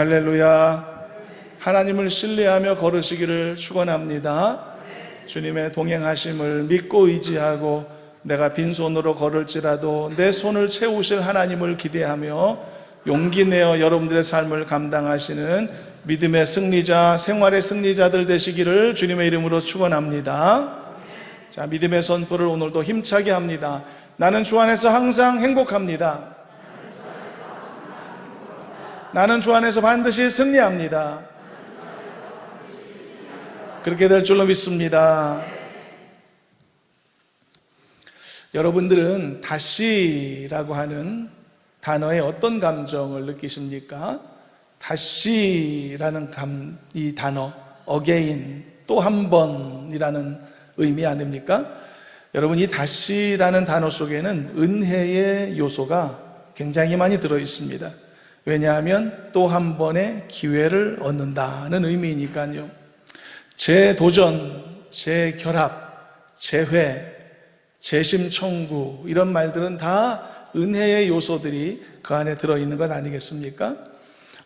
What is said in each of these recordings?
할렐루야. 하나님을 신뢰하며 걸으시기를 축원합니다. 주님의 동행하심을 믿고 의지하고 내가 빈손으로 걸을지라도 내 손을 채우실 하나님을 기대하며 용기 내어 여러분들의 삶을 감당하시는 믿음의 승리자, 생활의 승리자들 되시기를 주님의 이름으로 축원합니다. 자, 믿음의 선포를 오늘도 힘차게 합니다. 나는 주 안에서 항상 행복합니다. 나는 주 안에서 반드시 승리합니다. 그렇게 될 줄로 믿습니다. 여러분들은 다시라고 하는 단어에 어떤 감정을 느끼십니까? 다시라는 이 단어, again, 또 한 번이라는 의미 아닙니까? 여러분, 이 다시라는 단어 속에는 은혜의 요소가 굉장히 많이 들어 있습니다. 왜냐하면 또 한 번의 기회를 얻는다는 의미이니까요. 재도전, 재결합, 재회, 재심청구, 이런 말들은 다 은혜의 요소들이 그 안에 들어있는 것 아니겠습니까?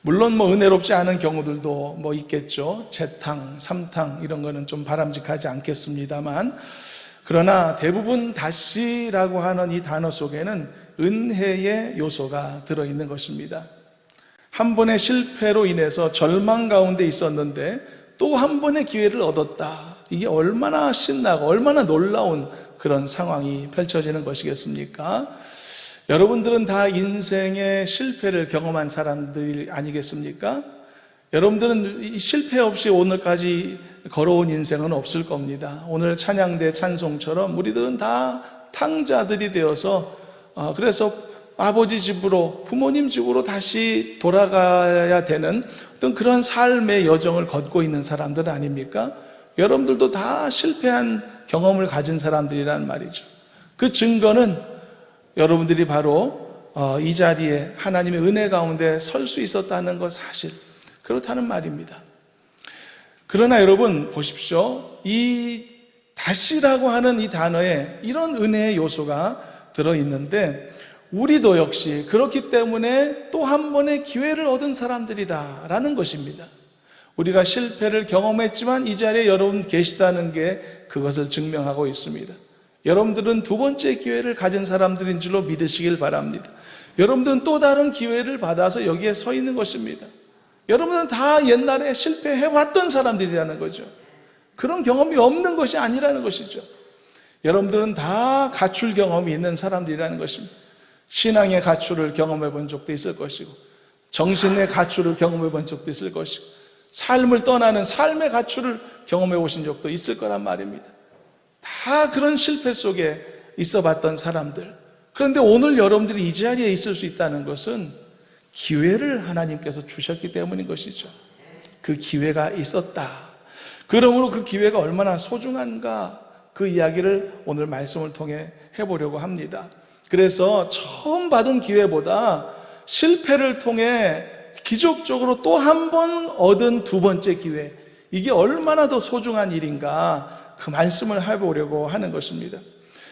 물론 은혜롭지 않은 경우들도 있겠죠. 재탕, 삼탕 이런 거는 좀 바람직하지 않겠습니다만, 그러나 대부분 다시라고 하는 이 단어 속에는 은혜의 요소가 들어있는 것입니다. 한 번의 실패로 인해서 절망 가운데 있었는데 또 한 번의 기회를 얻었다. 이게 얼마나 신나고 얼마나 놀라운 그런 상황이 펼쳐지는 것이겠습니까? 여러분들은 다 인생의 실패를 경험한 사람들 아니겠습니까? 여러분들은 실패 없이 오늘까지 걸어온 인생은 없을 겁니다. 오늘 찬양대 찬송처럼 우리들은 다 탕자들이 되어서 그래서 아버지 집으로, 부모님 집으로 다시 돌아가야 되는 어떤 그런 삶의 여정을 걷고 있는 사람들 아닙니까? 여러분들도 다 실패한 경험을 가진 사람들이란 말이죠. 그 증거는 여러분들이 바로 이 자리에 하나님의 은혜 가운데 설 수 있었다는 것, 사실 그렇다는 말입니다. 그러나 여러분 보십시오. 이 다시라고 하는 이 단어에 이런 은혜의 요소가 들어있는데 우리도 역시 그렇기 때문에 또 한 번의 기회를 얻은 사람들이다 라는 것입니다. 우리가 실패를 경험했지만 이 자리에 여러분 계시다는 게 그것을 증명하고 있습니다. 여러분들은 두 번째 기회를 가진 사람들인 줄로 믿으시길 바랍니다. 여러분들은 또 다른 기회를 받아서 여기에 서 있는 것입니다. 여러분은 다 옛날에 실패해왔던 사람들이라는 거죠. 그런 경험이 없는 것이 아니라는 것이죠. 여러분들은 다 가출 경험이 있는 사람들이라는 것입니다. 신앙의 가출을 경험해 본 적도 있을 것이고, 정신의 가출을 경험해 본 적도 있을 것이고, 삶을 떠나는 삶의 가출을 경험해 보신 적도 있을 거란 말입니다. 다 그런 실패 속에 있어 봤던 사람들. 그런데 오늘 여러분들이 이 자리에 있을 수 있다는 것은 기회를 하나님께서 주셨기 때문인 것이죠. 그 기회가 있었다. 그러므로 그 기회가 얼마나 소중한가, 그 이야기를 오늘 말씀을 통해 해보려고 합니다. 그래서 처음 받은 기회보다 실패를 통해 기적적으로 또 한 번 얻은 두 번째 기회, 이게 얼마나 더 소중한 일인가, 그 말씀을 해보려고 하는 것입니다.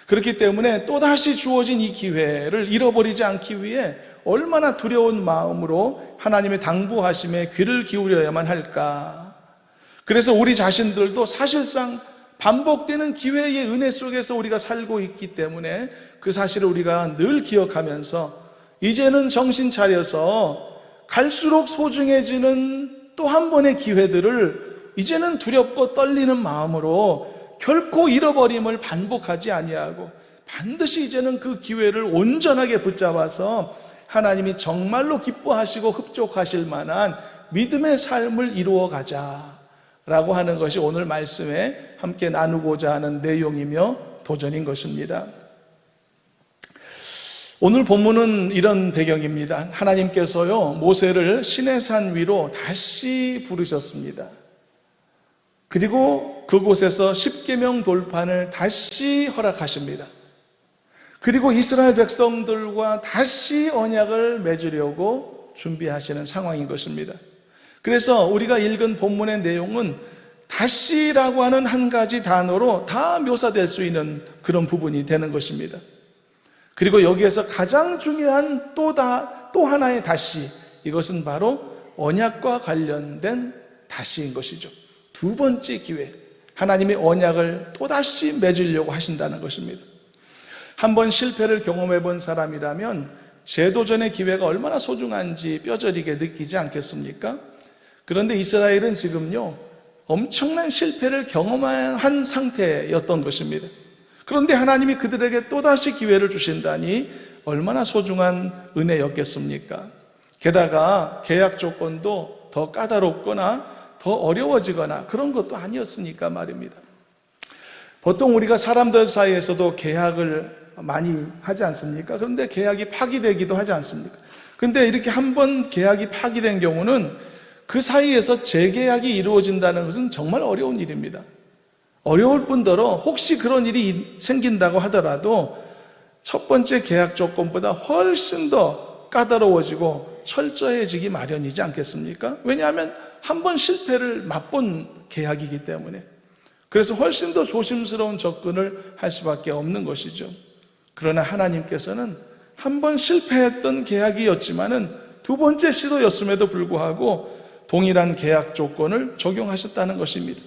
그렇기 때문에 또다시 주어진 이 기회를 잃어버리지 않기 위해 얼마나 두려운 마음으로 하나님의 당부하심에 귀를 기울여야만 할까. 그래서 우리 자신들도 사실상 반복되는 기회의 은혜 속에서 우리가 살고 있기 때문에 그 사실을 우리가 늘 기억하면서 이제는 정신 차려서 갈수록 소중해지는 또 한 번의 기회들을 이제는 두렵고 떨리는 마음으로 결코 잃어버림을 반복하지 아니하고 반드시 이제는 그 기회를 온전하게 붙잡아서 하나님이 정말로 기뻐하시고 흡족하실 만한 믿음의 삶을 이루어 가자라고 하는 것이 오늘 말씀에 함께 나누고자 하는 내용이며 도전인 것입니다. 오늘 본문은 이런 배경입니다. 하나님께서요, 모세를 시내산 위로 다시 부르셨습니다. 그리고 그곳에서 십계명 돌판을 다시 허락하십니다. 그리고 이스라엘 백성들과 다시 언약을 맺으려고 준비하시는 상황인 것입니다. 그래서 우리가 읽은 본문의 내용은 다시라고 하는 한 가지 단어로 다 묘사될 수 있는 그런 부분이 되는 것입니다. 그리고 여기에서 가장 중요한 또 하나의 다시, 이것은 바로 언약과 관련된 다시인 것이죠. 두 번째 기회, 하나님이 언약을 또다시 맺으려고 하신다는 것입니다. 한번 실패를 경험해 본 사람이라면 재도전의 기회가 얼마나 소중한지 뼈저리게 느끼지 않겠습니까? 그런데 이스라엘은 지금요, 엄청난 실패를 경험한 상태였던 것입니다. 그런데 하나님이 그들에게 또다시 기회를 주신다니 얼마나 소중한 은혜였겠습니까? 게다가 계약 조건도 더 까다롭거나 더 어려워지거나 그런 것도 아니었으니까 말입니다. 보통 우리가 사람들 사이에서도 계약을 많이 하지 않습니까? 그런데 계약이 파기되기도 하지 않습니까? 근데 이렇게 한번 계약이 파기된 경우는 그 사이에서 재계약이 이루어진다는 것은 정말 어려운 일입니다. 어려울 뿐더러 혹시 그런 일이 생긴다고 하더라도 첫 번째 계약 조건보다 훨씬 더 까다로워지고 철저해지기 마련이지 않겠습니까? 왜냐하면 한 번 실패를 맛본 계약이기 때문에. 그래서 훨씬 더 조심스러운 접근을 할 수밖에 없는 것이죠. 그러나 하나님께서는 한 번 실패했던 계약이었지만은 두 번째 시도였음에도 불구하고 동일한 계약 조건을 적용하셨다는 것입니다.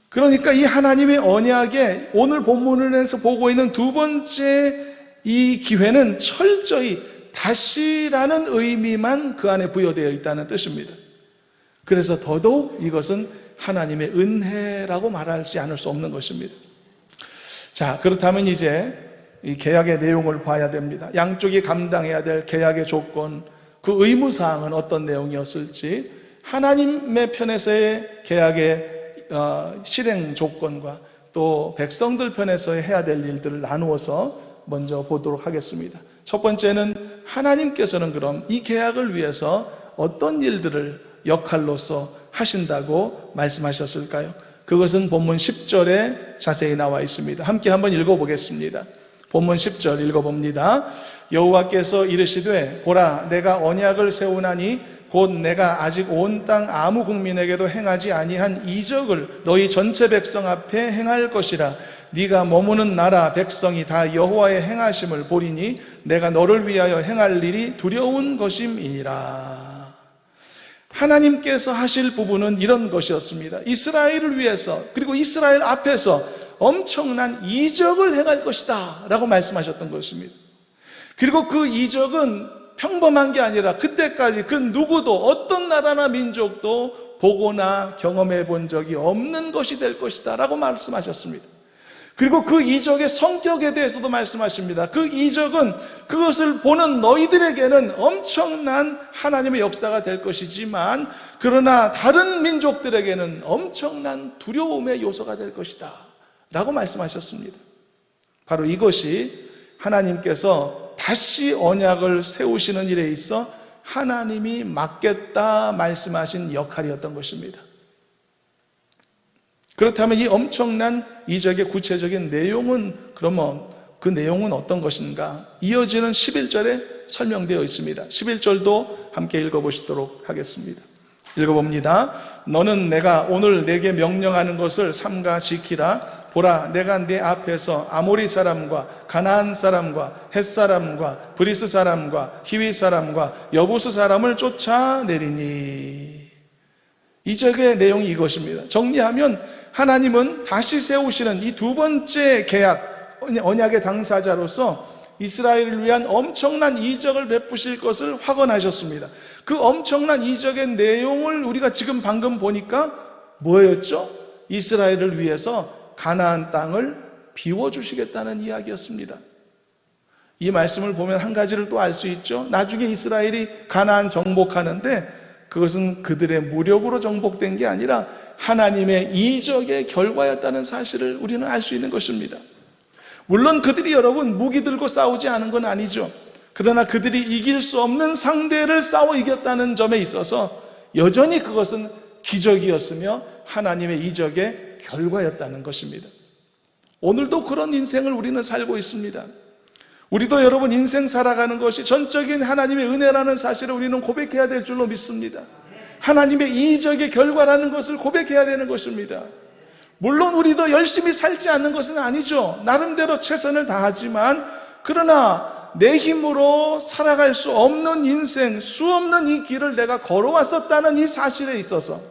그러니까 이 하나님의 언약에 오늘 본문에서 보고 있는 두 번째 이 기회는 철저히 다시라는 의미만 그 안에 부여되어 있다는 뜻입니다. 그래서 더더욱 이것은 하나님의 은혜라고 말하지 않을 수 없는 것입니다. 자, 그렇다면 이제 이 계약의 내용을 봐야 됩니다. 양쪽이 감당해야 될 계약의 조건, 그 의무사항은 어떤 내용이었을지, 하나님의 편에서의 계약의 실행 조건과 또 백성들 편에서의 해야 될 일들을 나누어서 먼저 보도록 하겠습니다. 첫 번째는 하나님께서는 그럼 이 계약을 위해서 어떤 일들을 역할로서 하신다고 말씀하셨을까요? 그것은 본문 10절에 자세히 나와 있습니다. 함께 한번 읽어보겠습니다. 본문 10절 읽어봅니다. 여호와께서 이르시되 보라 내가 언약을 세우나니 곧 내가 아직 온 땅 아무 국민에게도 행하지 아니한 이적을 너희 전체 백성 앞에 행할 것이라. 네가 머무는 나라 백성이 다 여호와의 행하심을 보리니 내가 너를 위하여 행할 일이 두려운 것임이니라. 하나님께서 하실 부분은 이런 것이었습니다. 이스라엘을 위해서, 그리고 이스라엘 앞에서 엄청난 이적을 행할 것이다 라고 말씀하셨던 것입니다. 그리고 그 이적은 평범한 게 아니라 그때까지 그 누구도 어떤 나라나 민족도 보거나 경험해 본 적이 없는 것이 될 것이다 라고 말씀하셨습니다. 그리고 그 이적의 성격에 대해서도 말씀하십니다. 그 이적은 그것을 보는 너희들에게는 엄청난 하나님의 역사가 될 것이지만 그러나 다른 민족들에게는 엄청난 두려움의 요소가 될 것이다 라고 말씀하셨습니다. 바로 이것이 하나님께서 다시 언약을 세우시는 일에 있어 하나님이 맡겠다 말씀하신 역할이었던 것입니다. 그렇다면 이 엄청난 이적의 구체적인 내용은 그러면 그 내용은 어떤 것인가? 이어지는 11절에 설명되어 있습니다. 11절도 함께 읽어보시도록 하겠습니다. 읽어봅니다. 너는 내가 오늘 내게 명령하는 것을 삼가 지키라. 보라 내가 내 앞에서 아모리 사람과 가나안 사람과 헷 사람과 브리스 사람과 히위 사람과 여부스 사람을 쫓아내리니. 이적의 내용이 이것입니다. 정리하면 하나님은 다시 세우시는 이 두 번째 계약, 언약의 당사자로서 이스라엘을 위한 엄청난 이적을 베푸실 것을 확언하셨습니다. 그 엄청난 이적의 내용을 우리가 지금 방금 보니까 뭐였죠? 이스라엘을 위해서 가나안 땅을 비워주시겠다는 이야기였습니다. 이 말씀을 보면 한 가지를 또 알 수 있죠. 나중에 이스라엘이 가나안 정복하는데 그것은 그들의 무력으로 정복된 게 아니라 하나님의 이적의 결과였다는 사실을 우리는 알 수 있는 것입니다. 물론 그들이 여러분 무기 들고 싸우지 않은 건 아니죠. 그러나 그들이 이길 수 없는 상대를 싸워 이겼다는 점에 있어서 여전히 그것은 기적이었으며 하나님의 이적의 결과였다는 것입니다. 오늘도 그런 인생을 우리는 살고 있습니다. 우리도 여러분 인생 살아가는 것이 전적인 하나님의 은혜라는 사실을 우리는 고백해야 될 줄로 믿습니다. 하나님의 이적의 결과라는 것을 고백해야 되는 것입니다. 물론 우리도 열심히 살지 않는 것은 아니죠. 나름대로 최선을 다하지만 그러나 내 힘으로 살아갈 수 없는 인생, 수없는 이 길을 내가 걸어왔었다는 이 사실에 있어서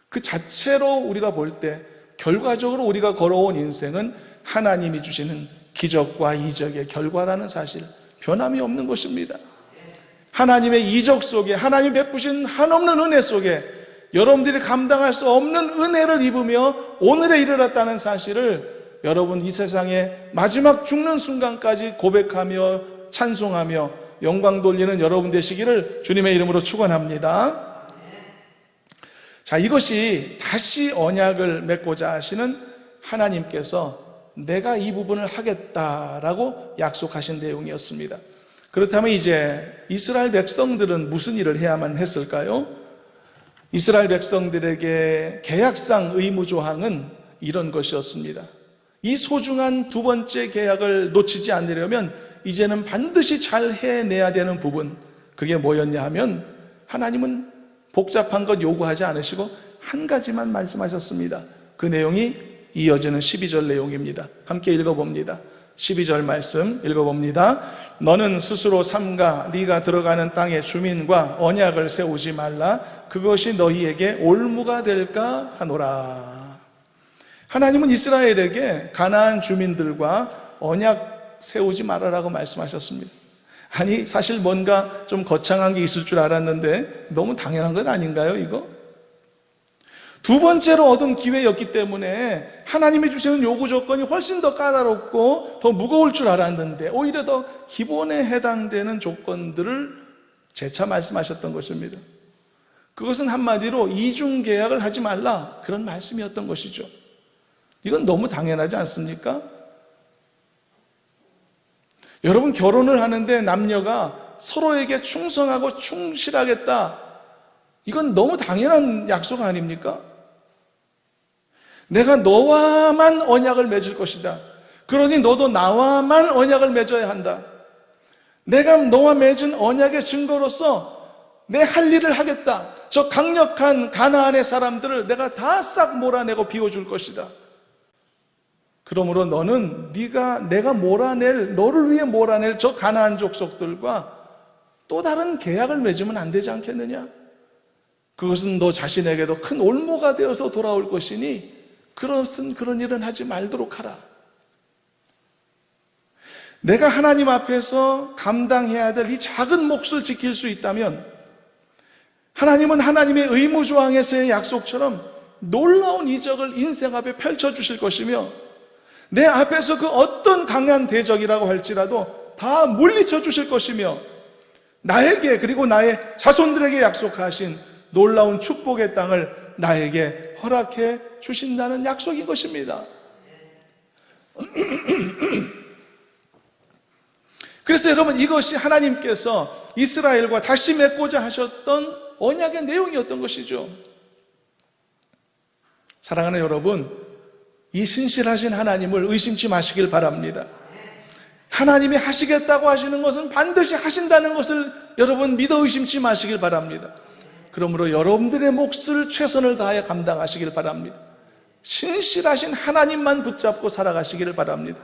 그 자체로 우리가 볼 때 결과적으로 우리가 걸어온 인생은 하나님이 주시는 기적과 이적의 결과라는 사실, 변함이 없는 것입니다. 하나님의 이적 속에, 하나님 베푸신 한없는 은혜 속에 여러분들이 감당할 수 없는 은혜를 입으며 오늘에 이르렀다는 사실을 여러분 이 세상의 마지막 죽는 순간까지 고백하며 찬송하며 영광 돌리는 여러분 되시기를 주님의 이름으로 축원합니다. 자, 이것이 다시 언약을 맺고자 하시는 하나님께서 내가 이 부분을 하겠다라고 약속하신 내용이었습니다. 그렇다면 이제 이스라엘 백성들은 무슨 일을 해야만 했을까요? 이스라엘 백성들에게 계약상 의무조항은 이런 것이었습니다. 이 소중한 두 번째 계약을 놓치지 않으려면 이제는 반드시 잘 해내야 되는 부분, 그게 뭐였냐 하면 하나님은 복잡한 것 요구하지 않으시고 한 가지만 말씀하셨습니다. 그 내용이 이어지는 12절 내용입니다. 함께 읽어봅니다. 12절 말씀 읽어봅니다. 너는 스스로 삼가 네가 들어가는 땅의 주민과 언약을 세우지 말라. 그것이 너희에게 올무가 될까 하노라. 하나님은 이스라엘에게 가나안 주민들과 언약 세우지 말아라고 말씀하셨습니다. 아니, 사실 뭔가 좀 거창한 게 있을 줄 알았는데 너무 당연한 것 아닌가요, 이거? 두 번째로 얻은 기회였기 때문에 하나님이 주시는 요구 조건이 훨씬 더 까다롭고 더 무거울 줄 알았는데 오히려 더 기본에 해당되는 조건들을 재차 말씀하셨던 것입니다. 그것은 한마디로 이중 계약을 하지 말라, 그런 말씀이었던 것이죠. 이건 너무 당연하지 않습니까? 여러분, 결혼을 하는데 남녀가 서로에게 충성하고 충실하겠다, 이건 너무 당연한 약속 아닙니까? 내가 너와만 언약을 맺을 것이다. 그러니 너도 나와만 언약을 맺어야 한다. 내가 너와 맺은 언약의 증거로서 내 할 일을 하겠다. 저 강력한 가나안의 사람들을 내가 다 싹 몰아내고 비워줄 것이다. 그러므로 너는 내가 몰아낼, 너를 위해 몰아낼 저 가나안 족속들과 또 다른 계약을 맺으면 안 되지 않겠느냐? 그것은 너 자신에게도 큰 올무가 되어서 돌아올 것이니 그런 일은 하지 말도록 하라. 내가 하나님 앞에서 감당해야 될 이 작은 몫을 지킬 수 있다면 하나님은 하나님의 의무조항에서의 약속처럼 놀라운 이적을 인생 앞에 펼쳐주실 것이며 내 앞에서 그 어떤 강한 대적이라고 할지라도 다 물리쳐 주실 것이며 나에게 그리고 나의 자손들에게 약속하신 놀라운 축복의 땅을 나에게 허락해 주신다는 약속인 것입니다. 그래서 여러분, 이것이 하나님께서 이스라엘과 다시 맺고자 하셨던 언약의 내용이었던 것이죠. 사랑하는 여러분, 이 신실하신 하나님을 의심치 마시길 바랍니다. 하나님이 하시겠다고 하시는 것은 반드시 하신다는 것을 여러분 믿어 의심치 마시길 바랍니다. 그러므로 여러분들의 몫을 최선을 다해 감당하시길 바랍니다. 신실하신 하나님만 붙잡고 살아가시기를 바랍니다.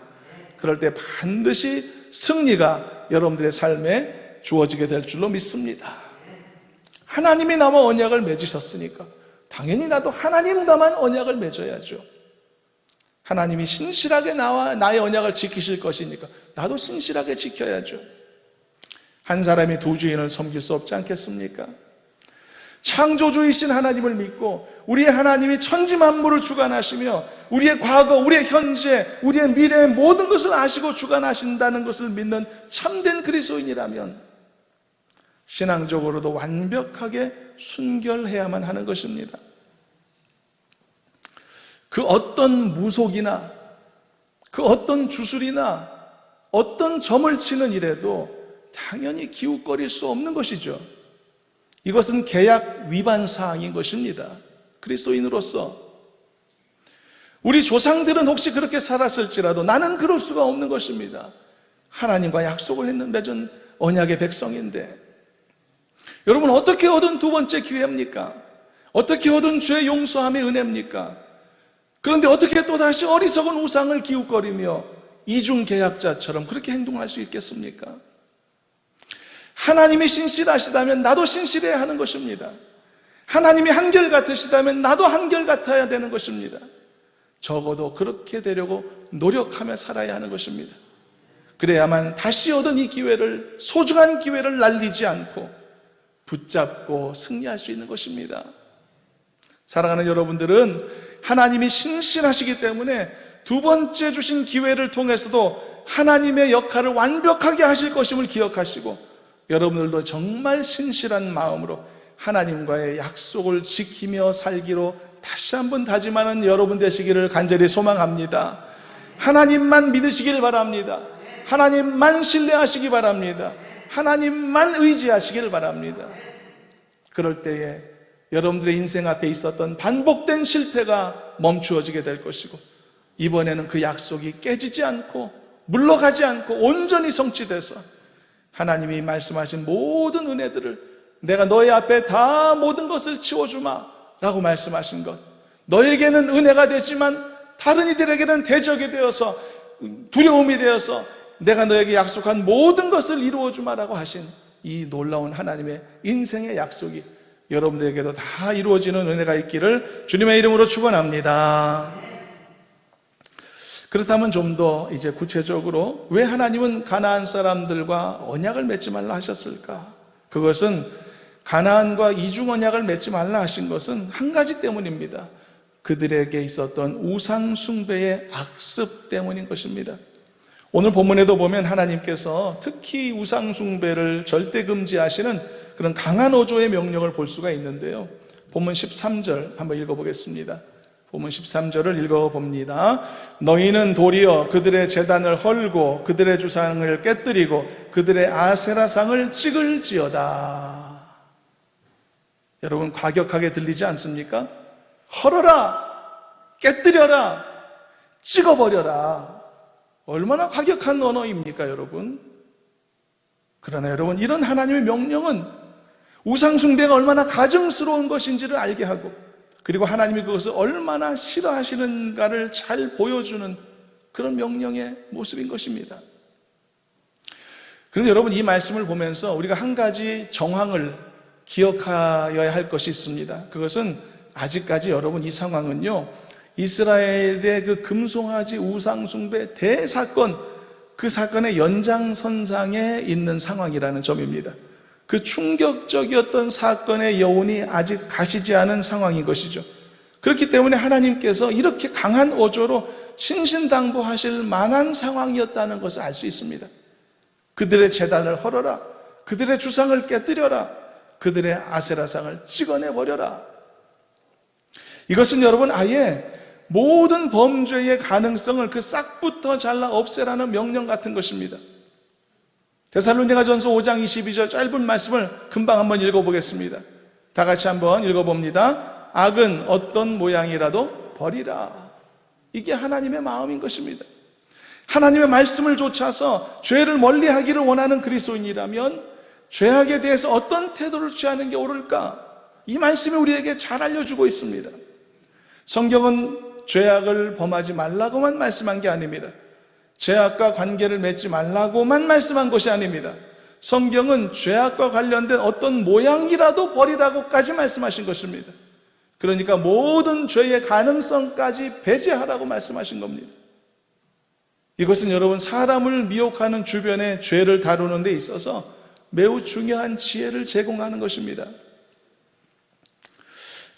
그럴 때 반드시 승리가 여러분들의 삶에 주어지게 될 줄로 믿습니다. 하나님이 나와 언약을 맺으셨으니까 당연히 나도 하나님과만 언약을 맺어야죠. 하나님이 신실하게 나의 언약을 지키실 것이니까 나도 신실하게 지켜야죠. 한 사람이 두 주인을 섬길 수 없지 않겠습니까? 창조주이신 하나님을 믿고 우리의 하나님이 천지 만물을 주관하시며 우리의 과거, 우리의 현재, 우리의 미래의 모든 것을 아시고 주관하신다는 것을 믿는 참된 그리스도인이라면 신앙적으로도 완벽하게 순결해야만 하는 것입니다. 그 어떤 무속이나 그 어떤 주술이나 어떤 점을 치는 일에도 당연히 기웃거릴 수 없는 것이죠. 이것은 계약 위반 사항인 것입니다. 그리스도인으로서 우리 조상들은 혹시 그렇게 살았을지라도 나는 그럴 수가 없는 것입니다. 하나님과 약속을 맺은 언약의 백성인데 여러분, 어떻게 얻은 두 번째 기회입니까? 어떻게 얻은 죄 용서함의 은혜입니까? 그런데 어떻게 또다시 어리석은 우상을 기웃거리며 이중계약자처럼 그렇게 행동할 수 있겠습니까? 하나님이 신실하시다면 나도 신실해야 하는 것입니다. 하나님이 한결같으시다면 나도 한결같아야 되는 것입니다. 적어도 그렇게 되려고 노력하며 살아야 하는 것입니다. 그래야만 다시 얻은 이 기회를, 소중한 기회를 날리지 않고 붙잡고 승리할 수 있는 것입니다. 사랑하는 여러분들은 하나님이 신실하시기 때문에 두 번째 주신 기회를 통해서도 하나님의 역할을 완벽하게 하실 것임을 기억하시고, 여러분들도 정말 신실한 마음으로 하나님과의 약속을 지키며 살기로 다시 한번 다짐하는 여러분 되시기를 간절히 소망합니다. 하나님만 믿으시길 바랍니다. 하나님만 신뢰하시기 바랍니다. 하나님만 의지하시길 바랍니다. 그럴 때에 여러분들의 인생 앞에 있었던 반복된 실패가 멈추어지게 될 것이고, 이번에는 그 약속이 깨지지 않고 물러가지 않고 온전히 성취돼서 하나님이 말씀하신 모든 은혜들을, 내가 너희 앞에 다 모든 것을 치워주마 라고 말씀하신 것, 너에게는 은혜가 되지만 다른 이들에게는 대적이 되어서 두려움이 되어서 내가 너에게 약속한 모든 것을 이루어주마라고 하신 이 놀라운 하나님의 인생의 약속이 여러분들에게도 다 이루어지는 은혜가 있기를 주님의 이름으로 축원합니다. 그렇다면 좀 더 이제 구체적으로 왜 하나님은 가나안 사람들과 언약을 맺지 말라 하셨을까? 그것은 가나안과 이중 언약을 맺지 말라 하신 것은 한 가지 때문입니다. 그들에게 있었던 우상 숭배의 악습 때문인 것입니다. 오늘 본문에도 보면 하나님께서 특히 우상 숭배를 절대 금지하시는 그런 강한 어조의 명령을 볼 수가 있는데요. 본문 13절 한번 읽어보겠습니다. 본문 13절을 읽어봅니다. 너희는 도리어 그들의 제단을 헐고 그들의 주상을 깨뜨리고 그들의 아세라상을 찍을지어다. 여러분, 과격하게 들리지 않습니까? 헐어라, 깨뜨려라, 찍어버려라. 얼마나 과격한 언어입니까, 여러분? 그러나 여러분, 이런 하나님의 명령은 우상숭배가 얼마나 가증스러운 것인지를 알게 하고, 그리고 하나님이 그것을 얼마나 싫어하시는가를 잘 보여주는 그런 명령의 모습인 것입니다. 그런데 여러분, 이 말씀을 보면서 우리가 한 가지 정황을 기억하여야 할 것이 있습니다. 그것은 아직까지 여러분, 이 상황은요, 이스라엘의 그 금송아지 우상숭배 대사건, 그 사건의 연장선상에 있는 상황이라는 점입니다. 그 충격적이었던 사건의 여운이 아직 가시지 않은 상황인 것이죠. 그렇기 때문에 하나님께서 이렇게 강한 어조로 신신당부하실 만한 상황이었다는 것을 알 수 있습니다. 그들의 제단을 헐어라, 그들의 주상을 깨뜨려라, 그들의 아세라상을 찍어내버려라. 이것은 여러분, 아예 모든 범죄의 가능성을 그 싹부터 잘라 없애라는 명령 같은 것입니다. 데살로니가전서 5장 22절 짧은 말씀을 금방 한번 읽어보겠습니다. 다 같이 한번 읽어봅니다. 악은 어떤 모양이라도 버리라. 이게 하나님의 마음인 것입니다. 하나님의 말씀을 좇아서 죄를 멀리하기를 원하는 그리스도인이라면 죄악에 대해서 어떤 태도를 취하는 게 옳을까? 이 말씀이 우리에게 잘 알려주고 있습니다. 성경은 죄악을 범하지 말라고만 말씀한 게 아닙니다. 죄악과 관계를 맺지 말라고만 말씀한 것이 아닙니다. 성경은 죄악과 관련된 어떤 모양이라도 버리라고까지 말씀하신 것입니다. 그러니까 모든 죄의 가능성까지 배제하라고 말씀하신 겁니다. 이것은 여러분, 사람을 미혹하는 주변의 죄를 다루는 데 있어서 매우 중요한 지혜를 제공하는 것입니다.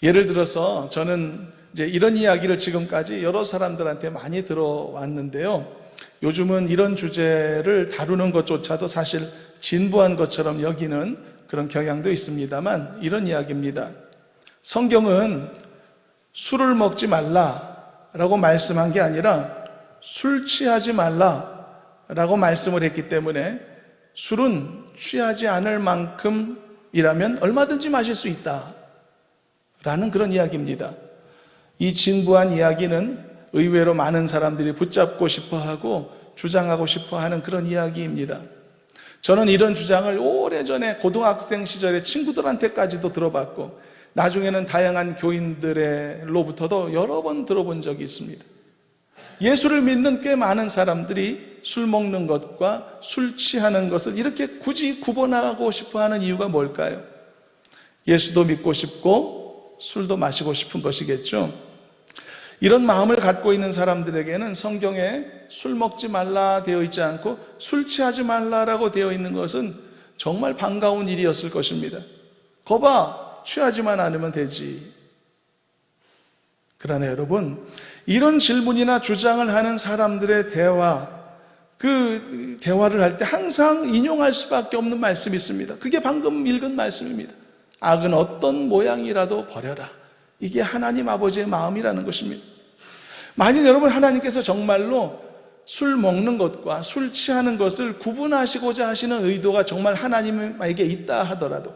예를 들어서 저는 이제 이런 이야기를 지금까지 여러 사람들한테 많이 들어왔는데요. 요즘은 이런 주제를 다루는 것조차도 사실 진부한 것처럼 여기는 그런 경향도 있습니다만, 이런 이야기입니다. 성경은 술을 먹지 말라라고 말씀한 게 아니라 술 취하지 말라라고 말씀을 했기 때문에 술은 취하지 않을 만큼이라면 얼마든지 마실 수 있다라는 그런 이야기입니다. 이 진부한 이야기는 의외로 많은 사람들이 붙잡고 싶어하고 주장하고 싶어하는 그런 이야기입니다. 저는 이런 주장을 오래전에 고등학생 시절에 친구들한테까지도 들어봤고, 나중에는 다양한 교인들로부터도 여러 번 들어본 적이 있습니다. 예수를 믿는 꽤 많은 사람들이 술 먹는 것과 술 취하는 것을 이렇게 굳이 구분하고 싶어 하는 이유가 뭘까요? 예수도 믿고 싶고 술도 마시고 싶은 것이겠죠. 이런 마음을 갖고 있는 사람들에게는 성경에 술 먹지 말라 되어 있지 않고 술 취하지 말라라고 되어 있는 것은 정말 반가운 일이었을 것입니다. 거봐, 취하지만 않으면 되지. 그러나 여러분, 이런 질문이나 주장을 하는 사람들의 그 대화를 할 때 항상 인용할 수밖에 없는 말씀이 있습니다. 그게 방금 읽은 말씀입니다. 악은 어떤 모양이라도 버려라. 이게 하나님 아버지의 마음이라는 것입니다. 만일 여러분 하나님께서 정말로 술 먹는 것과 술 취하는 것을 구분하시고자 하시는 의도가 정말 하나님에게 있다 하더라도,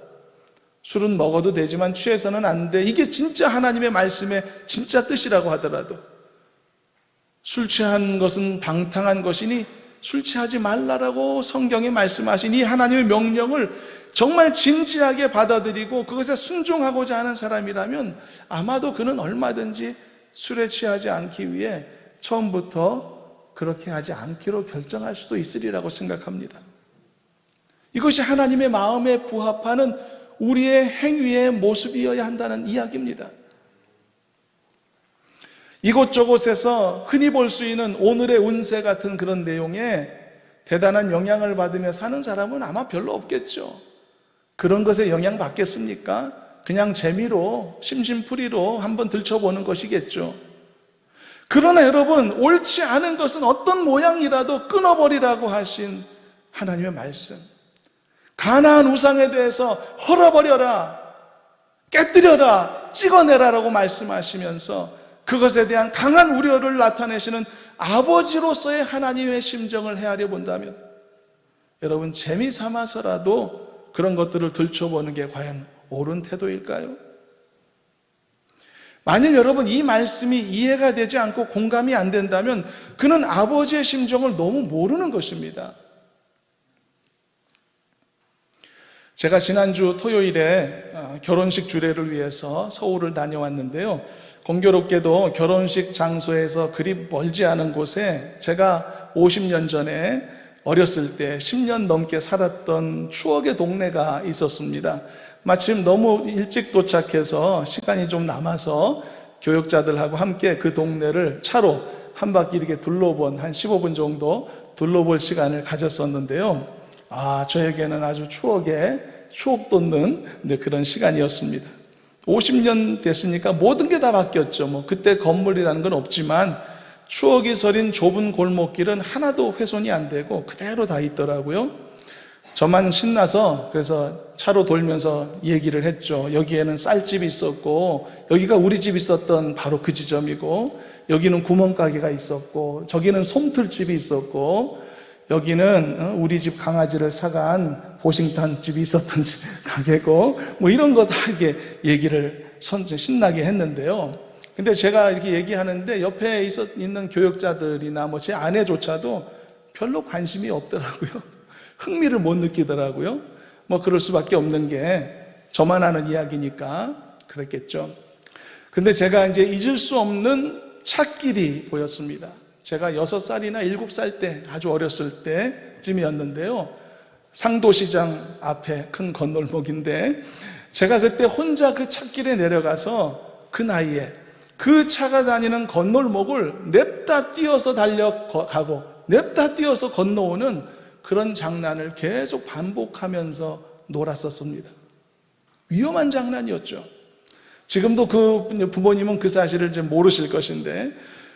술은 먹어도 되지만 취해서는 안 돼, 이게 진짜 하나님의 말씀의 진짜 뜻이라고 하더라도, 술 취한 것은 방탕한 것이니 술 취하지 말라라고 성경에 말씀하신 이 하나님의 명령을 정말 진지하게 받아들이고 그것에 순종하고자 하는 사람이라면 아마도 그는 얼마든지 술에 취하지 않기 위해 처음부터 그렇게 하지 않기로 결정할 수도 있으리라고 생각합니다. 이것이 하나님의 마음에 부합하는 우리의 행위의 모습이어야 한다는 이야기입니다. 이곳저곳에서 흔히 볼 수 있는 오늘의 운세 같은 그런 내용에 대단한 영향을 받으며 사는 사람은 아마 별로 없겠죠. 그런 것에 영향받겠습니까? 그냥 재미로, 심심풀이로 한번 들춰보는 것이겠죠. 그러나 여러분, 옳지 않은 것은 어떤 모양이라도 끊어버리라고 하신 하나님의 말씀, 가나안 우상에 대해서 헐어버려라, 깨뜨려라, 찍어내라라고 말씀하시면서 그것에 대한 강한 우려를 나타내시는 아버지로서의 하나님의 심정을 헤아려 본다면, 여러분, 재미삼아서라도 그런 것들을 들춰보는 게 과연 옳은 태도일까요? 만일 여러분 이 말씀이 이해가 되지 않고 공감이 안 된다면 그는 아버지의 심정을 너무 모르는 것입니다. 제가 지난주 토요일에 결혼식 주례를 위해서 서울을 다녀왔는데요. 공교롭게도 결혼식 장소에서 그리 멀지 않은 곳에 제가 50년 전에 어렸을 때 10년 넘게 살았던 추억의 동네가 있었습니다. 마침 너무 일찍 도착해서 시간이 좀 남아서 교역자들하고 함께 그 동네를 차로 한 바퀴 이렇게 둘러본, 한 15분 정도 둘러볼 시간을 가졌었는데요. 저에게는 아주 추억 돋는 그런 시간이었습니다. 50년 됐으니까 모든 게 다 바뀌었죠. 그때 건물이라는 건 없지만 추억이 서린 좁은 골목길은 하나도 훼손이 안 되고 그대로 다 있더라고요. 저만 신나서 그래서 차로 돌면서 얘기를 했죠. 여기에는 쌀집이 있었고, 여기가 우리 집 있었던 바로 그 지점이고, 여기는 구멍가게가 있었고, 저기는 솜틀집이 있었고, 여기는 우리 집 강아지를 사간 보싱탄 집이 있었던 가게고, 이런 거 다 이렇게 얘기를 신나게 했는데요. 근데 제가 이렇게 얘기하는데 옆에 있는 교역자들이나 제 아내조차도 별로 관심이 없더라고요. 흥미를 못 느끼더라고요. 그럴 수밖에 없는 게 저만 아는 이야기니까 그랬겠죠. 근데 제가 이제 잊을 수 없는 찻길이 보였습니다. 제가 6살이나 7살 때, 아주 어렸을 때쯤이었는데요. 상도시장 앞에 큰 건널목인데 제가 그때 혼자 그 찻길에 내려가서 그 나이에 그 차가 다니는 건널목을 냅다 뛰어서 달려가고 냅다 뛰어서 건너오는 그런 장난을 계속 반복하면서 놀았었습니다. 위험한 장난이었죠. 지금도 그 부모님은 그 사실을 좀 모르실 것인데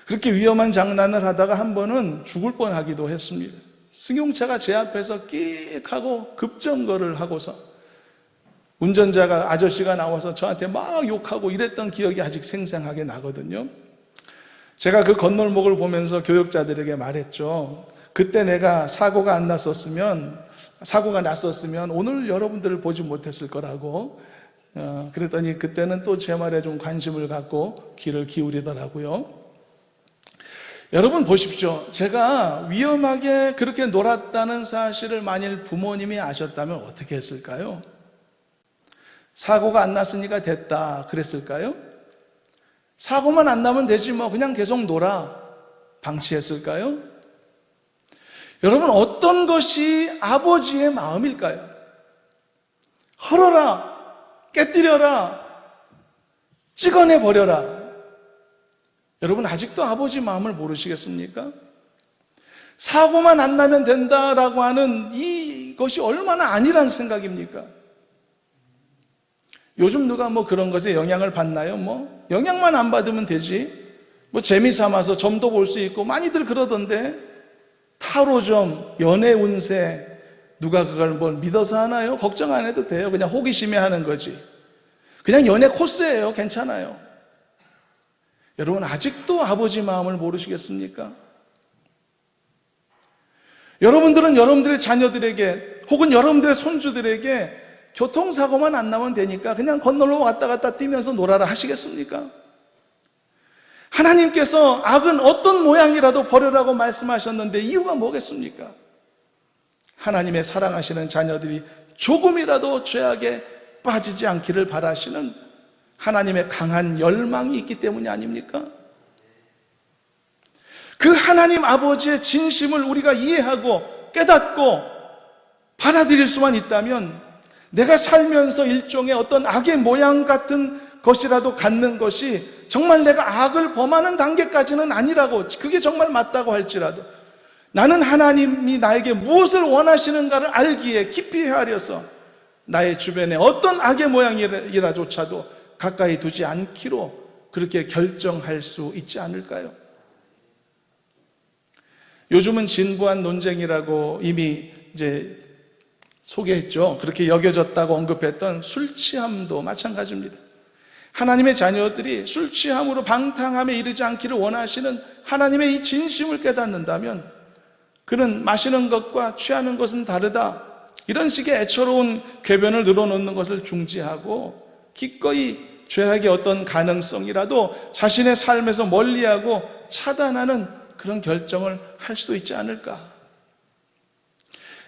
그렇게 위험한 장난을 하다가 한 번은 죽을 뻔하기도 했습니다. 승용차가 제 앞에서 끽 하고 급정거를 하고서 운전자가 아저씨가 나와서 저한테 막 욕하고 이랬던 기억이 아직 생생하게 나거든요. 제가 그 건널목을 보면서 교역자들에게 말했죠. 그때 내가 사고가 났었으면 오늘 여러분들을 보지 못했을 거라고. 그랬더니 그때는 또 제 말에 좀 관심을 갖고 귀를 기울이더라고요. 여러분 보십시오. 제가 위험하게 그렇게 놀았다는 사실을 만일 부모님이 아셨다면 어떻게 했을까요? 사고가 안 났으니까 됐다 그랬을까요? 사고만 안 나면 되지 그냥 계속 놀아. 방치했을까요? 여러분, 어떤 것이 아버지의 마음일까요? 헐어라, 깨뜨려라, 찍어내버려라. 여러분, 아직도 아버지 마음을 모르시겠습니까? 사고만 안 나면 된다라고 하는 이것이 얼마나 아니란 생각입니까? 요즘 누가 그런 것에 영향을 받나요? 영향만 안 받으면 되지. 재미삼아서 점도 볼 수 있고 많이들 그러던데, 타로점, 연애 운세, 누가 그걸 믿어서 하나요? 걱정 안 해도 돼요. 그냥 호기심에 하는 거지. 그냥 연애 코스예요. 괜찮아요. 여러분, 아직도 아버지 마음을 모르시겠습니까? 여러분들은 여러분들의 자녀들에게 혹은 여러분들의 손주들에게 교통사고만 안 나면 되니까 그냥 건널로 왔다 갔다 뛰면서 놀아라 하시겠습니까? 하나님께서 악은 어떤 모양이라도 버려라고 말씀하셨는데 이유가 뭐겠습니까? 하나님의 사랑하시는 자녀들이 조금이라도 죄악에 빠지지 않기를 바라시는 하나님의 강한 열망이 있기 때문이 아닙니까? 그 하나님 아버지의 진심을 우리가 이해하고 깨닫고 받아들일 수만 있다면 내가 살면서 일종의 어떤 악의 모양 같은 것이라도 갖는 것이 정말 내가 악을 범하는 단계까지는 아니라고, 그게 정말 맞다고 할지라도 나는 하나님이 나에게 무엇을 원하시는가를 알기에 깊이 헤아려서 나의 주변에 어떤 악의 모양이라조차도 가까이 두지 않기로 그렇게 결정할 수 있지 않을까요? 요즘은 진부한 논쟁이라고 이미 소개했죠. 그렇게 여겨졌다고 언급했던 술 취함도 마찬가지입니다. 하나님의 자녀들이 술 취함으로 방탕함에 이르지 않기를 원하시는 하나님의 이 진심을 깨닫는다면 그는 마시는 것과 취하는 것은 다르다, 이런 식의 애처로운 궤변을 늘어놓는 것을 중지하고 기꺼이 죄악의 어떤 가능성이라도 자신의 삶에서 멀리하고 차단하는 그런 결정을 할 수도 있지 않을까.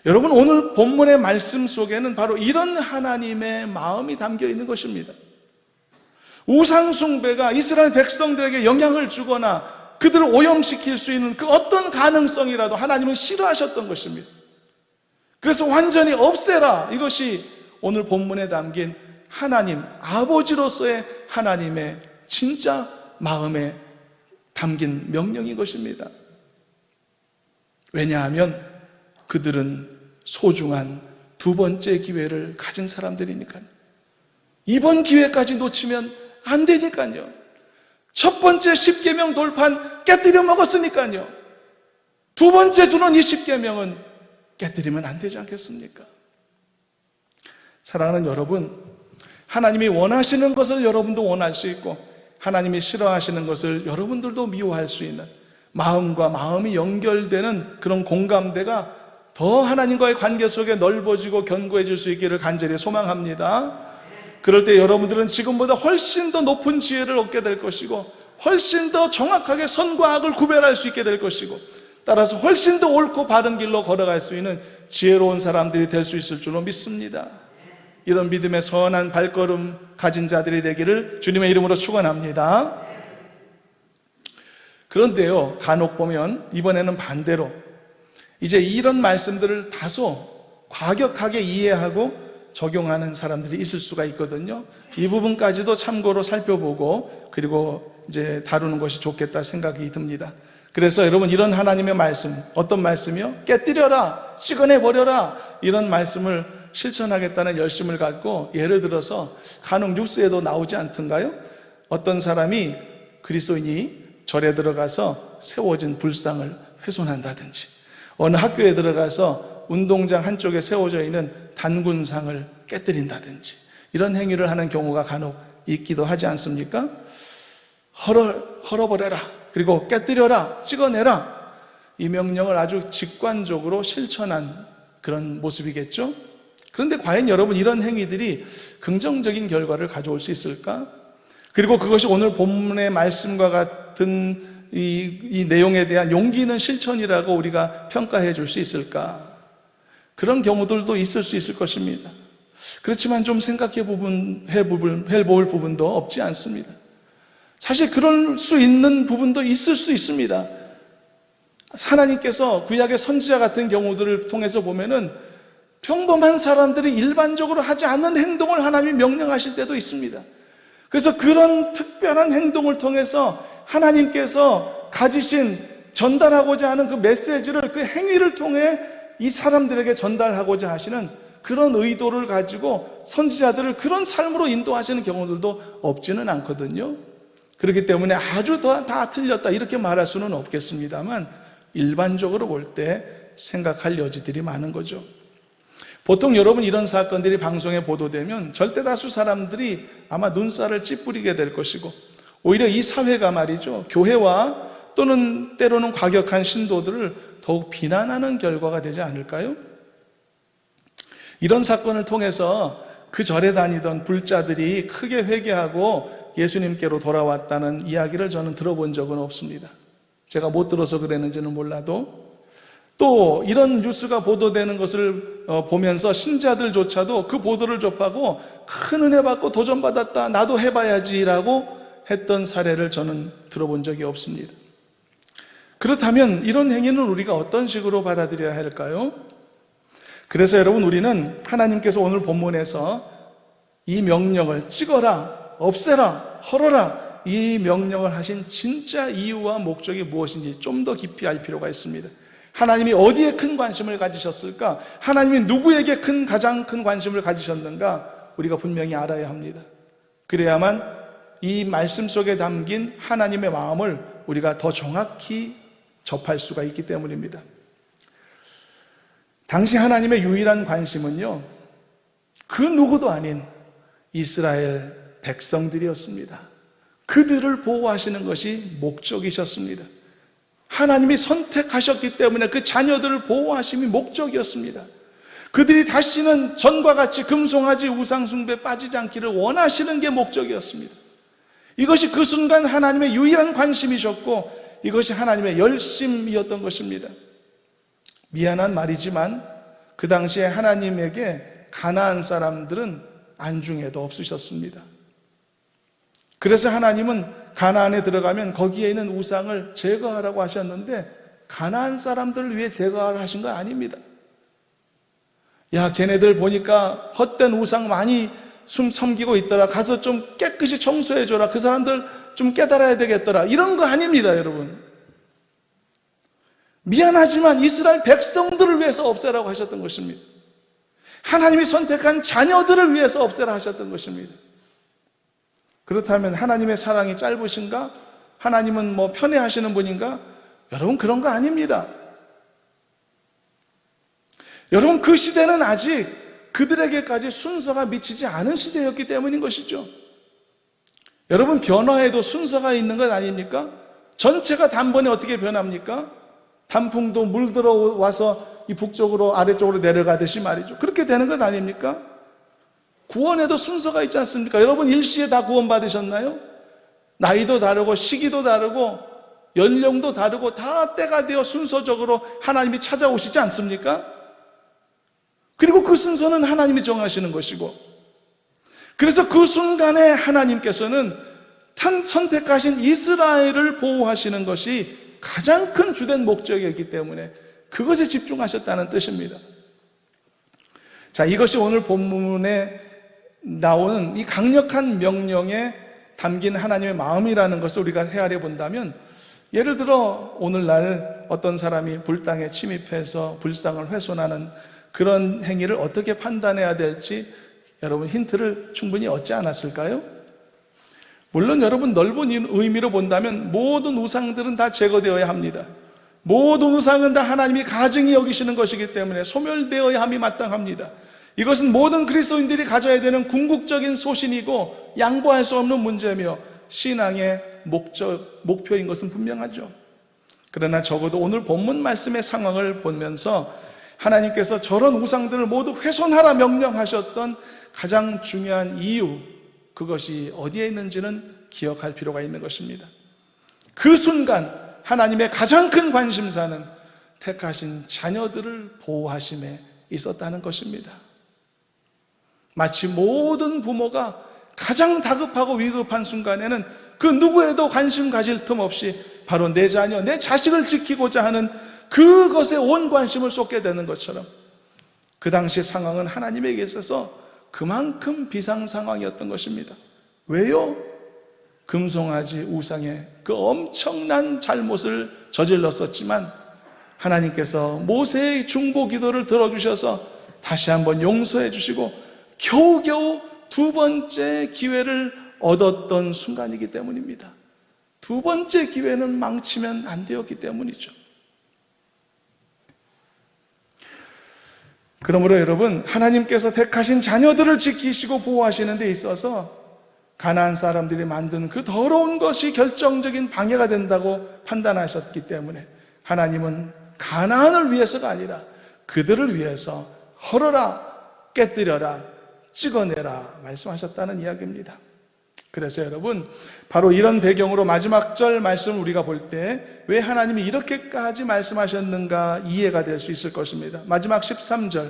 여러분, 오늘 본문의 말씀 속에는 바로 이런 하나님의 마음이 담겨 있는 것입니다. 우상숭배가 이스라엘 백성들에게 영향을 주거나 그들을 오염시킬 수 있는 그 어떤 가능성이라도 하나님은 싫어하셨던 것입니다. 그래서 완전히 없애라, 이것이 오늘 본문에 담긴 하나님 아버지로서의 하나님의 진짜 마음에 담긴 명령인 것입니다. 왜냐하면 그들은 소중한 두 번째 기회를 가진 사람들이니까요. 이번 기회까지 놓치면 안 되니까요. 첫 번째 10계명 돌판 깨뜨려 먹었으니까요. 두 번째 주는 이 10계명은 깨뜨리면 안 되지 않겠습니까? 사랑하는 여러분, 하나님이 원하시는 것을 여러분도 원할 수 있고 하나님이 싫어하시는 것을 여러분들도 미워할 수 있는 마음과 마음이 연결되는 그런 공감대가 더 하나님과의 관계 속에 넓어지고 견고해질 수 있기를 간절히 소망합니다. 그럴 때 여러분들은 지금보다 훨씬 더 높은 지혜를 얻게 될 것이고 훨씬 더 정확하게 선과 악을 구별할 수 있게 될 것이고 따라서 훨씬 더 옳고 바른 길로 걸어갈 수 있는 지혜로운 사람들이 될 수 있을 줄로 믿습니다. 이런 믿음의 선한 발걸음 가진 자들이 되기를 주님의 이름으로 축원합니다. 그런데요, 간혹 보면 이번에는 반대로 이제 이런 말씀들을 다소 과격하게 이해하고 적용하는 사람들이 있을 수가 있거든요. 이 부분까지도 참고로 살펴보고 그리고 이제 다루는 것이 좋겠다 생각이 듭니다. 그래서 여러분, 이런 하나님의 말씀, 어떤 말씀이요? 깨뜨려라, 찍어내버려라, 이런 말씀을 실천하겠다는 열심을 갖고, 예를 들어서 간혹 뉴스에도 나오지 않던가요? 어떤 사람이 그리스도인이 절에 들어가서 세워진 불상을 훼손한다든지, 어느 학교에 들어가서 운동장 한쪽에 세워져 있는 단군상을 깨뜨린다든지, 이런 행위를 하는 경우가 간혹 있기도 하지 않습니까? 헐어버려라, 그리고 깨뜨려라, 찍어내라, 이 명령을 아주 직관적으로 실천한 그런 모습이겠죠. 그런데 과연 여러분, 이런 행위들이 긍정적인 결과를 가져올 수 있을까? 그리고 그것이 오늘 본문의 말씀과 같은 이 내용에 대한 용기 있는 실천이라고 우리가 평가해 줄 수 있을까? 그런 경우들도 있을 수 있을 것입니다. 그렇지만 좀 생각해 볼 부분도 없지 않습니다. 사실 그럴 수 있는 부분도 있을 수 있습니다. 하나님께서 구약의 선지자 같은 경우들을 통해서 보면은 평범한 사람들이 일반적으로 하지 않는 행동을 하나님이 명령하실 때도 있습니다. 그래서 그런 특별한 행동을 통해서 하나님께서 가지신 전달하고자 하는 그 메시지를, 그 행위를 통해 이 사람들에게 전달하고자 하시는 그런 의도를 가지고 선지자들을 그런 삶으로 인도하시는 경우들도 없지는 않거든요. 그렇기 때문에 아주 다 틀렸다 이렇게 말할 수는 없겠습니다만 일반적으로 볼 때 생각할 여지들이 많은 거죠. 보통 여러분 이런 사건들이 방송에 보도되면 절대 다수 사람들이 아마 눈살을 찌푸리게 될 것이고, 오히려 이 사회가 말이죠, 교회와 또는 때로는 과격한 신도들을 더욱 비난하는 결과가 되지 않을까요? 이런 사건을 통해서 그 절에 다니던 불자들이 크게 회개하고 예수님께로 돌아왔다는 이야기를 저는 들어본 적은 없습니다. 제가 못 들어서 그랬는지는 몰라도, 또 이런 뉴스가 보도되는 것을 보면서 신자들조차도 그 보도를 접하고 큰 은혜 받고 도전받았다, 나도 해봐야지라고 했던 사례를 저는 들어본 적이 없습니다. 그렇다면 이런 행위는 우리가 어떤 식으로 받아들여야 할까요? 그래서 여러분, 우리는 하나님께서 오늘 본문에서 이 명령을 찍어라, 없애라, 헐어라, 이 명령을 하신 진짜 이유와 목적이 무엇인지 좀 더 깊이 알 필요가 있습니다. 하나님이 어디에 큰 관심을 가지셨을까? 하나님이 누구에게 가장 큰 관심을 가지셨는가? 우리가 분명히 알아야 합니다. 그래야만 이 말씀 속에 담긴 하나님의 마음을 우리가 더 정확히 접할 수가 있기 때문입니다. 당시 하나님의 유일한 관심은요, 그 누구도 아닌 이스라엘 백성들이었습니다. 그들을 보호하시는 것이 목적이셨습니다. 하나님이 선택하셨기 때문에 그 자녀들을 보호하심이 목적이었습니다. 그들이 다시는 전과 같이 금송아지 우상숭배에 빠지지 않기를 원하시는 게 목적이었습니다. 이것이 그 순간 하나님의 유일한 관심이셨고, 이것이 하나님의 열심이었던 것입니다. 미안한 말이지만 그 당시에 하나님에게 가나안 사람들은 안중에도 없으셨습니다. 그래서 하나님은 가나안에 들어가면 거기에 있는 우상을 제거하라고 하셨는데, 가나안 사람들을 위해 제거하라 하신 거 아닙니다. 야, 걔네들 보니까 헛된 우상 많이 섬기고 있더라, 가서 좀 깨끗이 청소해줘라, 그 사람들 좀 깨달아야 되겠더라, 이런 거 아닙니다. 여러분, 미안하지만 이스라엘 백성들을 위해서 없애라고 하셨던 것입니다. 하나님이 선택한 자녀들을 위해서 없애라 하셨던 것입니다. 그렇다면 하나님의 사랑이 짧으신가? 하나님은 편애하시는 분인가? 여러분, 그런 거 아닙니다. 여러분, 그 시대는 아직 그들에게까지 순서가 미치지 않은 시대였기 때문인 것이죠. 여러분, 변화에도 순서가 있는 것 아닙니까? 전체가 단번에 어떻게 변합니까? 단풍도 물 들어와서 이 북쪽으로 아래쪽으로 내려가듯이 말이죠. 그렇게 되는 것 아닙니까? 구원에도 순서가 있지 않습니까? 여러분, 일시에 다 구원 받으셨나요? 나이도 다르고 시기도 다르고 연령도 다르고 다 때가 되어 순서적으로 하나님이 찾아오시지 않습니까? 그리고 그 순서는 하나님이 정하시는 것이고, 그래서 그 순간에 하나님께서는 선택하신 이스라엘을 보호하시는 것이 가장 큰 주된 목적이었기 때문에 그것에 집중하셨다는 뜻입니다. 자, 이것이 오늘 본문에 나오는 이 강력한 명령에 담긴 하나님의 마음이라는 것을 우리가 헤아려 본다면, 예를 들어 오늘날 어떤 사람이 불당에 침입해서 불상을 훼손하는 그런 행위를 어떻게 판단해야 될지 여러분 힌트를 충분히 얻지 않았을까요? 물론 여러분, 넓은 의미로 본다면 모든 우상들은 다 제거되어야 합니다. 모든 우상은 다 하나님이 가증히 여기시는 것이기 때문에 소멸되어야 함이 마땅합니다. 이것은 모든 그리스도인들이 가져야 되는 궁극적인 소신이고 양보할 수 없는 문제며 신앙의 목표인 것은 분명하죠. 그러나 적어도 오늘 본문 말씀의 상황을 보면서 하나님께서 저런 우상들을 모두 훼손하라 명령하셨던 가장 중요한 이유, 그것이 어디에 있는지는 기억할 필요가 있는 것입니다. 그 순간 하나님의 가장 큰 관심사는 택하신 자녀들을 보호하심에 있었다는 것입니다. 마치 모든 부모가 가장 다급하고 위급한 순간에는 그 누구에도 관심 가질 틈 없이 바로 내 자녀, 내 자식을 지키고자 하는 그것에 온 관심을 쏟게 되는 것처럼 그 당시 상황은 하나님에게 있어서 그만큼 비상 상황이었던 것입니다. 왜요? 금송아지 우상의 그 엄청난 잘못을 저질렀었지만 하나님께서 모세의 중보 기도를 들어주셔서 다시 한번 용서해 주시고 겨우겨우 두 번째 기회를 얻었던 순간이기 때문입니다. 두 번째 기회는 망치면 안 되었기 때문이죠. 그러므로 여러분, 하나님께서 택하신 자녀들을 지키시고 보호하시는 데 있어서 가나안 사람들이 만든 그 더러운 것이 결정적인 방해가 된다고 판단하셨기 때문에 하나님은 가나안을 위해서가 아니라 그들을 위해서 헐어라, 깨뜨려라, 찍어내라 말씀하셨다는 이야기입니다. 그래서 여러분, 바로 이런 배경으로 마지막 절 말씀을 우리가 볼 때 왜 하나님이 이렇게까지 말씀하셨는가 이해가 될 수 있을 것입니다. 마지막 14절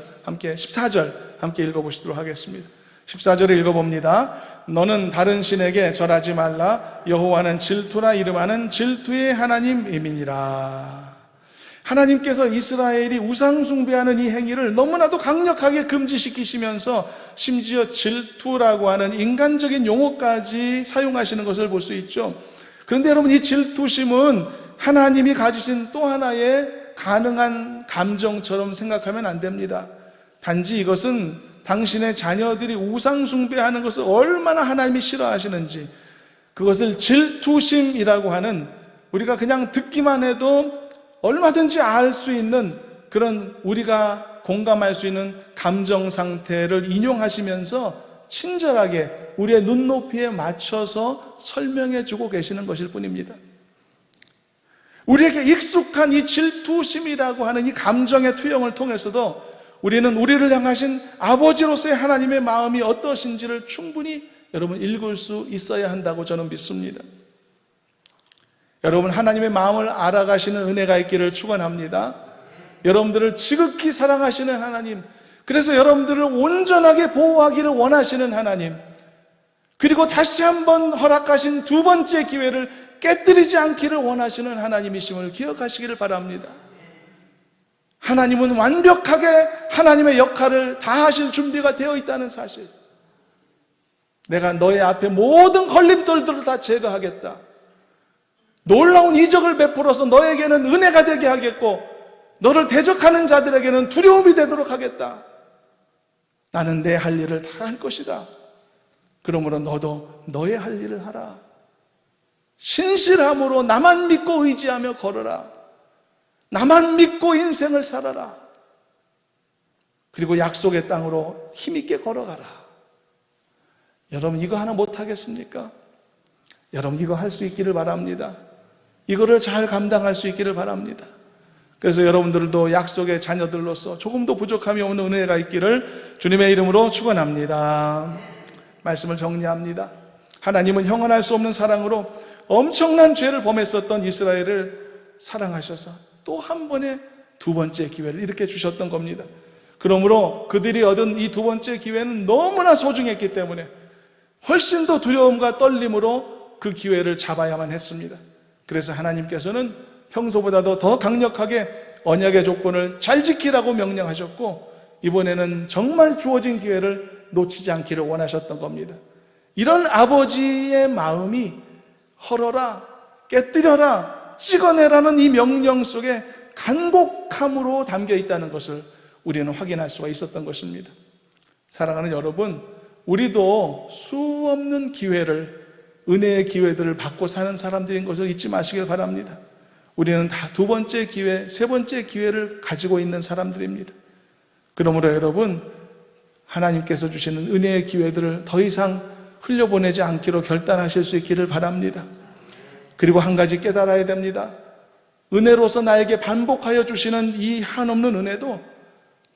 함께 읽어보시도록 하겠습니다. 14절을 읽어봅니다. 너는 다른 신에게 절하지 말라. 여호와는 질투라 이름하는 질투의 하나님임이니라. 하나님께서 이스라엘이 우상 숭배하는 이 행위를 너무나도 강력하게 금지시키시면서 심지어 질투라고 하는 인간적인 용어까지 사용하시는 것을 볼 수 있죠. 그런데 여러분, 이 질투심은 하나님이 가지신 또 하나의 가능한 감정처럼 생각하면 안 됩니다. 단지 이것은 당신의 자녀들이 우상 숭배하는 것을 얼마나 하나님이 싫어하시는지, 그것을 질투심이라고 하는, 우리가 그냥 듣기만 해도 얼마든지 알 수 있는 그런, 우리가 공감할 수 있는 감정 상태를 인용하시면서 친절하게 우리의 눈높이에 맞춰서 설명해 주고 계시는 것일 뿐입니다. 우리에게 익숙한 이 질투심이라고 하는 이 감정의 투영을 통해서도 우리는 우리를 향하신 아버지로서의 하나님의 마음이 어떠신지를 충분히 여러분 읽을 수 있어야 한다고 저는 믿습니다. 여러분, 하나님의 마음을 알아가시는 은혜가 있기를 축원합니다. 여러분들을 지극히 사랑하시는 하나님, 그래서 여러분들을 온전하게 보호하기를 원하시는 하나님, 그리고 다시 한번 허락하신 두 번째 기회를 깨뜨리지 않기를 원하시는 하나님이심을 기억하시기를 바랍니다. 하나님은 완벽하게 하나님의 역할을 다 하실 준비가 되어 있다는 사실, 내가 너의 앞에 모든 걸림돌들을 다 제거하겠다, 놀라운 이적을 베풀어서 너에게는 은혜가 되게 하겠고 너를 대적하는 자들에게는 두려움이 되도록 하겠다, 나는 내 할 일을 다 할 것이다, 그러므로 너도 너의 할 일을 하라, 신실함으로 나만 믿고 의지하며 걸어라, 나만 믿고 인생을 살아라, 그리고 약속의 땅으로 힘있게 걸어가라. 여러분, 이거 하나 못하겠습니까? 여러분, 이거 할 수 있기를 바랍니다. 이거를 잘 감당할 수 있기를 바랍니다. 그래서 여러분들도 약속의 자녀들로서 조금도 부족함이 없는 은혜가 있기를 주님의 이름으로 축원합니다. 말씀을 정리합니다. 하나님은 형언할 수 없는 사랑으로 엄청난 죄를 범했었던 이스라엘을 사랑하셔서 또 한 번의 두 번째 기회를 이렇게 주셨던 겁니다. 그러므로 그들이 얻은 이 두 번째 기회는 너무나 소중했기 때문에 훨씬 더 두려움과 떨림으로 그 기회를 잡아야만 했습니다. 그래서 하나님께서는 평소보다도 더 강력하게 언약의 조건을 잘 지키라고 명령하셨고, 이번에는 정말 주어진 기회를 놓치지 않기를 원하셨던 겁니다. 이런 아버지의 마음이 헐어라, 깨뜨려라, 찍어내라는 이 명령 속에 간곡함으로 담겨 있다는 것을 우리는 확인할 수가 있었던 것입니다. 사랑하는 여러분, 우리도 수없는 기회를, 은혜의 기회들을 받고 사는 사람들인 것을 잊지 마시길 바랍니다. 우리는 다 두 번째 기회, 세 번째 기회를 가지고 있는 사람들입니다. 그러므로 여러분, 하나님께서 주시는 은혜의 기회들을 더 이상 흘려보내지 않기로 결단하실 수 있기를 바랍니다. 그리고 한 가지 깨달아야 됩니다. 은혜로서 나에게 반복하여 주시는 이 한없는 은혜도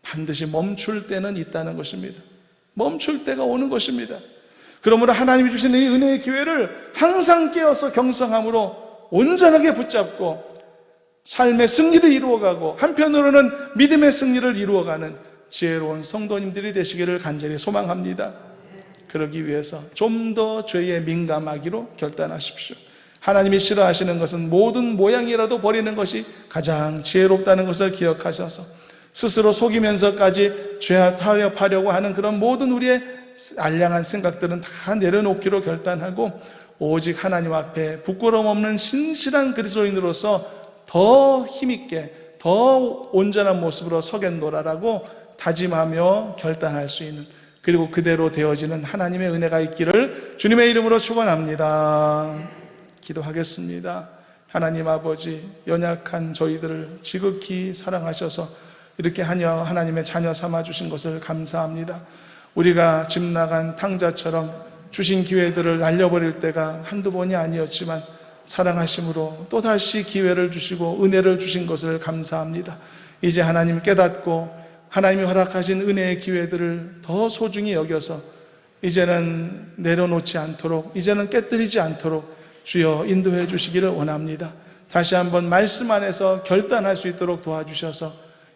반드시 멈출 때는 있다는 것입니다. 멈출 때가 오는 것입니다. 그러므로 하나님이 주시는 이 은혜의 기회를 항상 깨어서 경성함으로 온전하게 붙잡고 삶의 승리를 이루어가고, 한편으로는 믿음의 승리를 이루어가는 지혜로운 성도님들이 되시기를 간절히 소망합니다. 그러기 위해서 좀 더 죄에 민감하기로 결단하십시오. 하나님이 싫어하시는 것은 모든 모양이라도 버리는 것이 가장 지혜롭다는 것을 기억하셔서 스스로 속이면서까지 죄와 타협하려고 하는 그런 모든 우리의 알량한 생각들은 다 내려놓기로 결단하고 오직 하나님 앞에 부끄러움 없는 신실한 그리스도인으로서 더 힘있게 더 온전한 모습으로 서겠노라라고 다짐하며 결단할 수 있는, 그리고 그대로 되어지는 하나님의 은혜가 있기를 주님의 이름으로 축원합니다. 기도하겠습니다. 하나님 아버지, 연약한 저희들을 지극히 사랑하셔서 이렇게 하나님의 자녀 삼아 주신 것을 감사합니다. 우리가 집 나간 탕자처럼 주신 기회들을 날려버릴 때가 한두 번이 아니었지만 사랑하심으로 또다시 기회를 주시고 은혜를 주신 것을 감사합니다. 이제 하나님 깨닫고 하나님이 허락하신 은혜의 기회들을 더 소중히 여겨서 이제는 내려놓지 않도록, 이제는 깨뜨리지 않도록 주여 인도해 주시기를 원합니다. 다시 한번 말씀 안에서 결단할 수 있도록 도와주셔서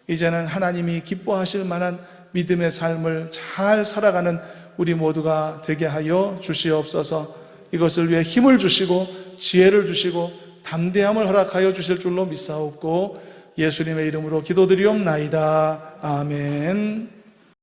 이제는 하나님이 기뻐하실 만한 믿음의 삶을 잘 살아가는 우리 모두가 되게 하여 주시옵소서. 이것을 위해 힘을 주시고 지혜를 주시고 담대함을 허락하여 주실 줄로 믿사옵고 예수님의 이름으로 기도드리옵나이다. 아멘.